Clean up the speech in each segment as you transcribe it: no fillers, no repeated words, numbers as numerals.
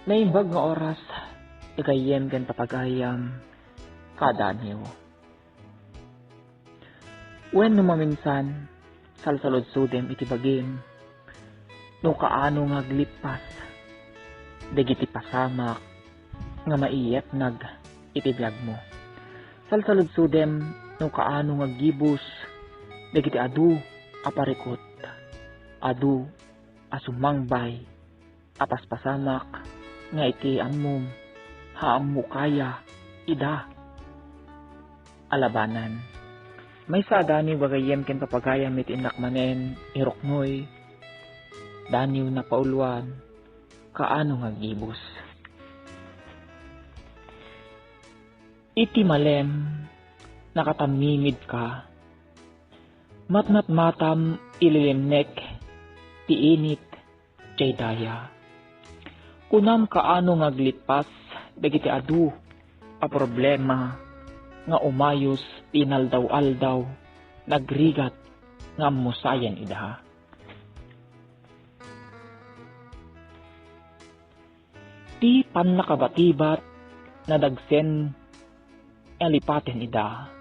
Naimbag nga oras, ikayem ken papagayam, kada niyo. Wen numaminsan, salsalod sudem iti bagim, no kaano nga glipas, dagiti pasamak, nga maiyet nag iti biyag mo. Salsalod sudem, no kaano nga gibus, dagiti adu, aparikot, adu, asumangbay, apaspasamak, nga iti ammom, haam mo kaya, ida. Alabanan. May sa dani bagayem ken papagayam iti inakmanen, iroknoy, daniw na pauluan, kaano nga gibus. Iti malem, nakatamimid ka, matmatam ililimnek, ti init, jay daya. Kunam kaano nga glitpas, dagiti adu, a problema, nga umayos, tinaldaw-aldaw, nagrigat, nga musayan ida. Ti panakabatibat, na dagsen, alipaten ida.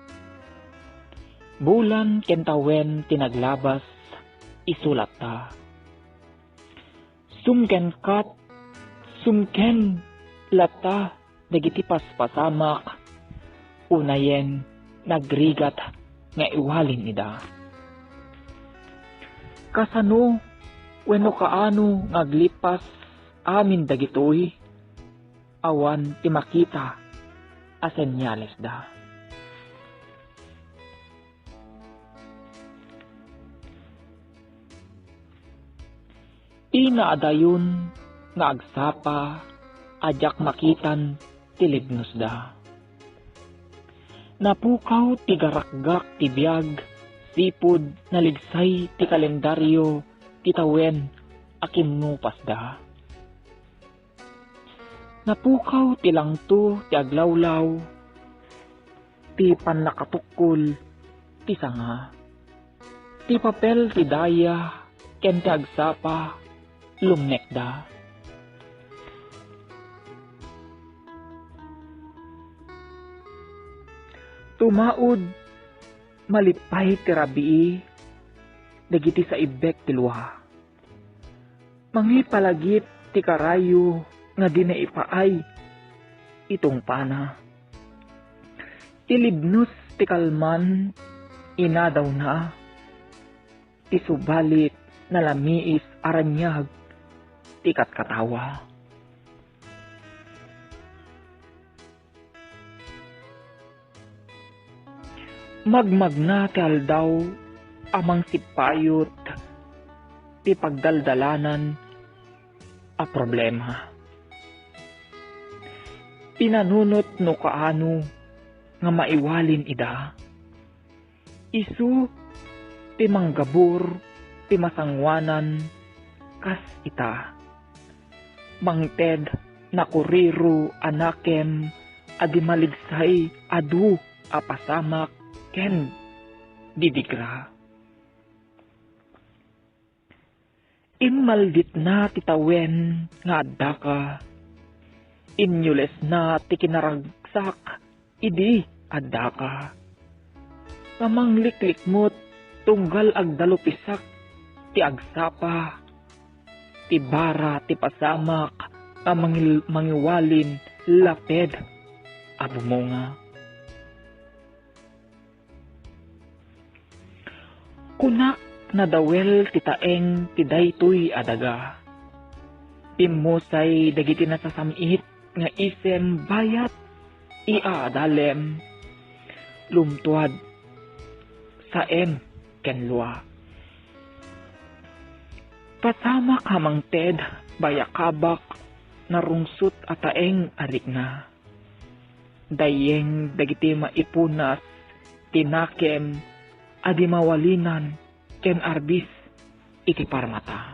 Bulan kentawen tinaglabas, isulat ta. Sumken kat, sumken lata, dagiti paspasamak, unayen, nagrigat, nga iwalin ida. Kasano, wenno kaano, ngaglipas, amin dagitoy, awan ti makita, asenyales da. Inaadayon, nga agsapa, ajak makitan, tilibnos da. Napukaw ti garakgak ti biyag, sipud naligsay ti kalendaryo, ti tawen, akimnupas da. Napukaw ti langto ti aglawlaw, ti panakatukol, ti sanga. Ti papel ti daya, ken ti agsapa, lumnek da. Tumaod, malipay ti rabii, dagiti sa ibek ti luha. Mangipalagip ti karayo, nga di na ipaay, itong pana. Tilibnos ti kalman, inadaw na, ti subalit na lamiis aranyag, ti katkatawa. Magmagna ti aldaw, amang sipayot, ti pagdaldalanan, a problema. Pinanunot no kaano, nga maiwalin ida. Isu, ti manggabur, ti masangwanan, kas ita. Mangted, nakuriro, anakem, adi maligsay, adu, apasamak, ken didigra. Immaldit na titawen nga adda ka, inyules na ti kinaragsak, idi adda ka. Mamangliklikmot, tunggal agdalupisak, ti agsapa, ti bara, ti pasamak, mangiwalin, laped, abumonga. Kunak na dawel ti taeng ti daytoy adaga. Pimusay dagiti nasasamit nga isem bayat iaadalem. Lumtuad saem ken lua. Pasamak hamang ted bayakabak narungsot at taeng arik na. Dayeng dagiti maipunas tinakem adi mawalinan ken arbis iti parmata.